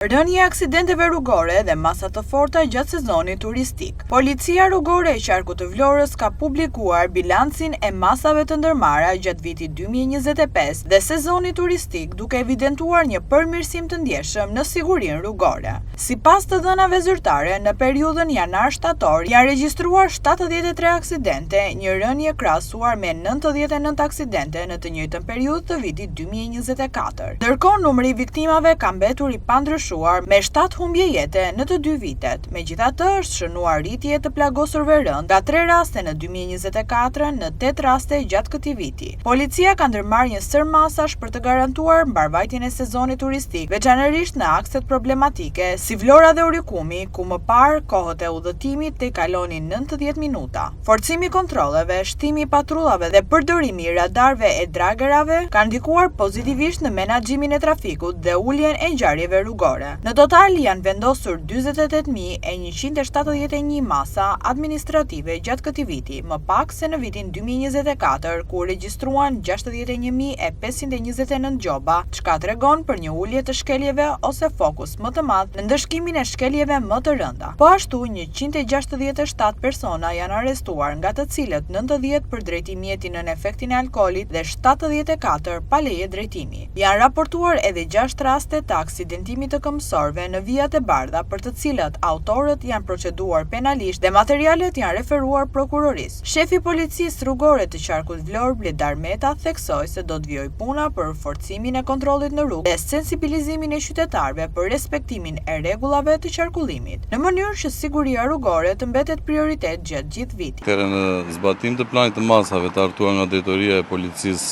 Rënje e aksidenteve rrugore dhe masa të forta gjatë sezonit turistik. Policia rrugore e Qarkut të Vlorës ka publikuar bilancin e masave të ndërmarra gjatë vitit 2025 dhe sezonit turistik, duke evidentuar një përmirësim të ndjeshëm në sigurinë rrugore. Sipas të dhënave zyrtare, në periudhën janar-shtator janë regjistruar 73 aksidente, një rënje krahasuar me 99 aksidente në të njëjtën periudhë të vitit 2024. Ndërkohë, numri i viktimave ka mbetur i pandryshuar me 7 humbje jete në të dy vitet. Megjithatë, është shënuar rritje të plagosurve rënd nga 3 raste në 2024 në 8 raste gjatë këtij viti. Policia ka ndërmarrë një sër masash për të garantuar mbarvajtjen e sezonit turistik, veçanërisht në akset problematike si Vlora dhe Orikumi, ku më parë kohët e udhëtimit të kalonin 90 minuta. Forcimi i kontrolleve, shtimi i patrullave dhe përdorimi i radarëve e dragerave kanë ndikuar pozitivisht në menaxhimin e trafikut dhe uljen e ngjarjeve rrugore. Në total janë vendosur 48.171 masa administrative gjatë këtij viti, më pak se në vitin 2024, ku regjistruan 61.529 gjoba, çka tregon për një ulje të shkeljeve ose fokus më të madh në ndëshkimin e shkeljeve më të rënda. Po ashtu, 167 persona janë arrestuar, nga të cilët 90 për drejtim mjeti nën efektin e alkoolit dhe 74 pa leje drejtimi. Janë raportuar edhe 6 raste të aksidentimit të mësorëve në vijat e bardha, për të cilat autorët janë proceduar penalisht dhe materialet janë referuar prokurorisë. Shefi i Policisë Rrugore të Qarkut Vlorë, Bledar Meta, theksoi se do të vijojë puna për forcimin e kontrollit në rrugë dhe sensibilizimin e qytetarëve për respektimin e rregullave të qarkullimit, në mënyrë që siguria rrugore të mbetet prioritet gjatë gjithë vitit. Në zbatim të planit të masave të hartuar nga Drejtoria e Policisë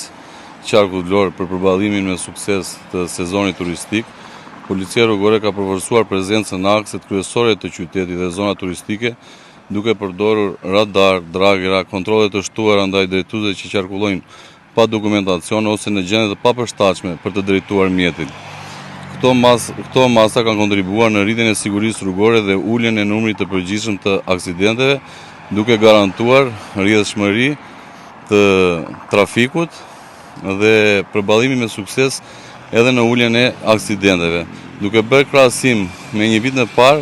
Qarkut Vlorë për përballimin me sukses të sezonit turistik, Policia rrugore ka përvërsuar prezencën në akset kryesore të qytetit dhe zona turistike, duke përdorur radar, dragera, kontrole të shtuara ndaj drejtuesve që qarkullojnë pa dokumentacion ose në gjendje të papërshtatshme për të drejtuar mjetin. Këto masa kanë kontribuar në rritjen e sigurisë rrugore dhe uljen e numrit të përgjithshëm të aksidenteve, duke garantuar rrjedhshmëri të trafikut dhe përballimin me sukses edhe në uljen e aksidenteve. Duke bërë krahasim me një vit më parë,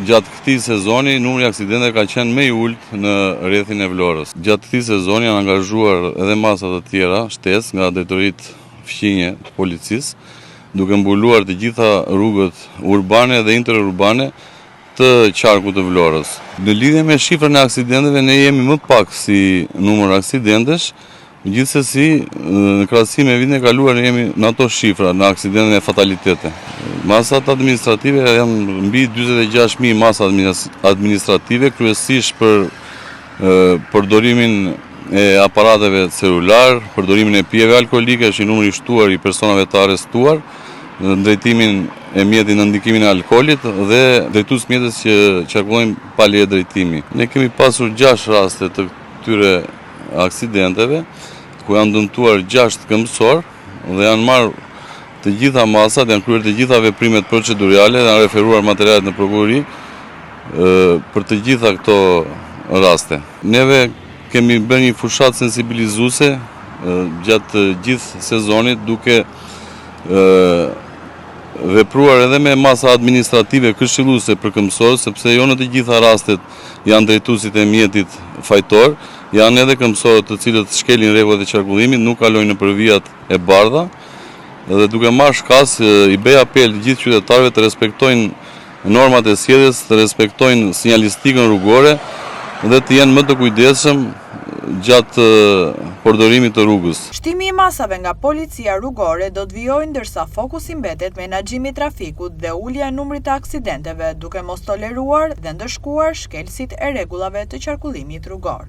gjatë këtij sezoni numri i aksidenteve ka qenë më i ulët në rrethin e Vlorës. Gjatë këtij sezoni janë angazhuar edhe masa të tjera shtesë nga drejtoritë fqinje të policisë, duke mbuluar të gjitha rrugët urbane dhe interurbane të Qarkut të Vlorës. Në lidhje me shifrën e aksidenteve, ne jemi më pak si numër aksidentesh. Gjithsesi, në krahasim me vitin e kaluar, ne jemi në ato shifra në aksidente e fatalitete. Masat administrative janë mbi 46.000 masa administrative, kryesisht për përdorimin e aparateve celular, përdorimin e pijeve alkoolike, është i numri i shtuar i personave të arrestuar, drejtimin e mjetit në ndikimin e alkoolit dhe drejtues mjetës që qarkullojnë pa leje drejtimi. Ne kemi pasur 6 raste të këtyre aksidenteve, ku janë dëmtuar 6 këmbësor dhe janë marrë të gjitha masat, janë kryer të gjitha veprimet procedurale dhe janë referuar materialet në prokurori për të gjitha këto raste. Neve kemi bërë një fushat sensibilizuese gjatë gjithë sezonit, duke vepruar edhe me masa administrative këshilluese për këmbësorët, sepse jo në të gjitha rastet janë drejtuesit e mjetit fajtor, janë edhe këmbësorët të cilët shkelin rregullat e qarkullimit, nuk kalojnë nëpër vijat e bardha, dhe duke marrë shkas i bëj apel të gjithë qytetarëve të respektojnë normat e sjelljes, të respektojnë sinjalistikën rrugore dhe të jenë më të kujdesshëm gjatë përdorimit të rrugës. Shtimi i masave nga Policia rrugore do të vijojë ndërsa fokusi mbetet menaxhimi i trafikut dhe ulja e numrit të aksidenteve, duke mos toleruar dhe ndëshkuar shkelësit e rregullave të qarkullimit rrugor.